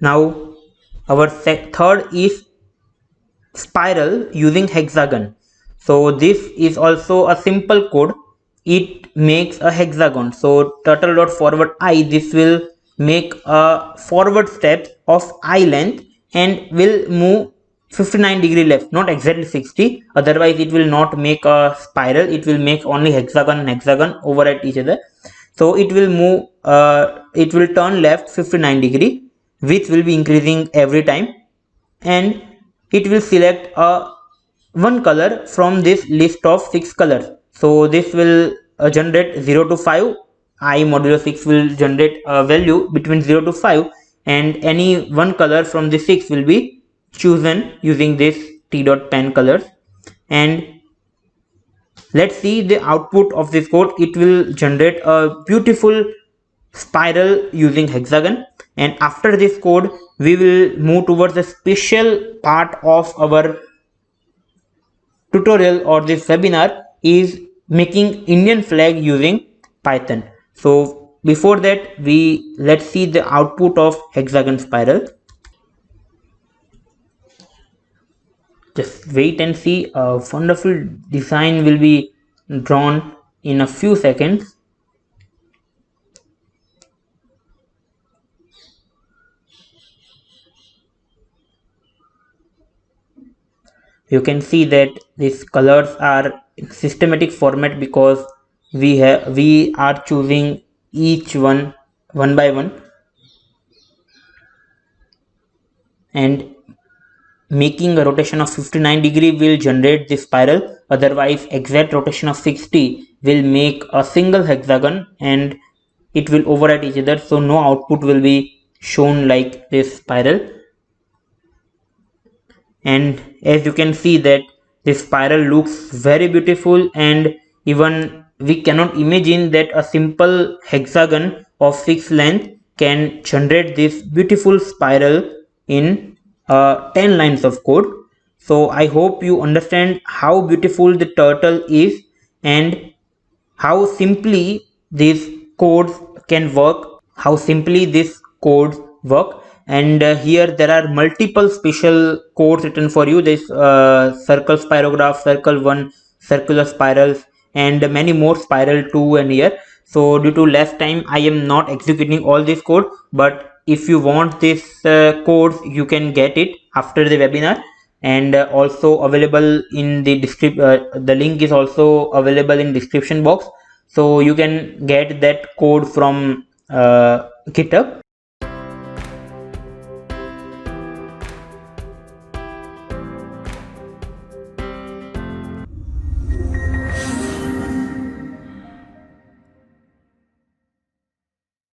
Now our third is spiral using hexagon. So this is also a simple code. It makes a hexagon. So turtle.forward I, this will make a forward step of I length and will move 59-degree left, not exactly 60. Otherwise it will not make a spiral. It will make only hexagon and hexagon over at each other. So it will move, it will turn left 59-degree, which will be increasing every time, and it will select a one color from this list of 6 colors. So this will generate 0 to 5. I modulo 6 will generate a value between 0 to 5, and any one color from the 6 will be chosen using this t.pen colors. And let's see the output of this code. It will generate a beautiful spiral using hexagon. And after this code we will move towards a special part of our tutorial or this webinar, is making Indian flag using Python. So before that, let's see the output of hexagon spiral. Just wait and see, a wonderful design will be drawn in a few seconds. You can see that these colors are in systematic format because we are choosing each one by one, and making a rotation of 59-degree will generate the spiral. Otherwise exact rotation of 60 will make a single hexagon and it will overwrite each other, so no output will be shown like this spiral. And as you can see that this spiral looks very beautiful, and even we cannot imagine that a simple hexagon of 6 length can generate this beautiful spiral in 10 lines of code. So I hope you understand how beautiful the turtle is and how simply these codes can work, how simply these codes work. And here there are multiple special codes written for you. This circle spirograph, circle 1, circular spirals, and many more, spiral 2, and here. So due to less time I am not executing all this code, but if you want this codes you can get it after the webinar, and also available in the description. The link is also available in description box, so you can get that code from GitHub.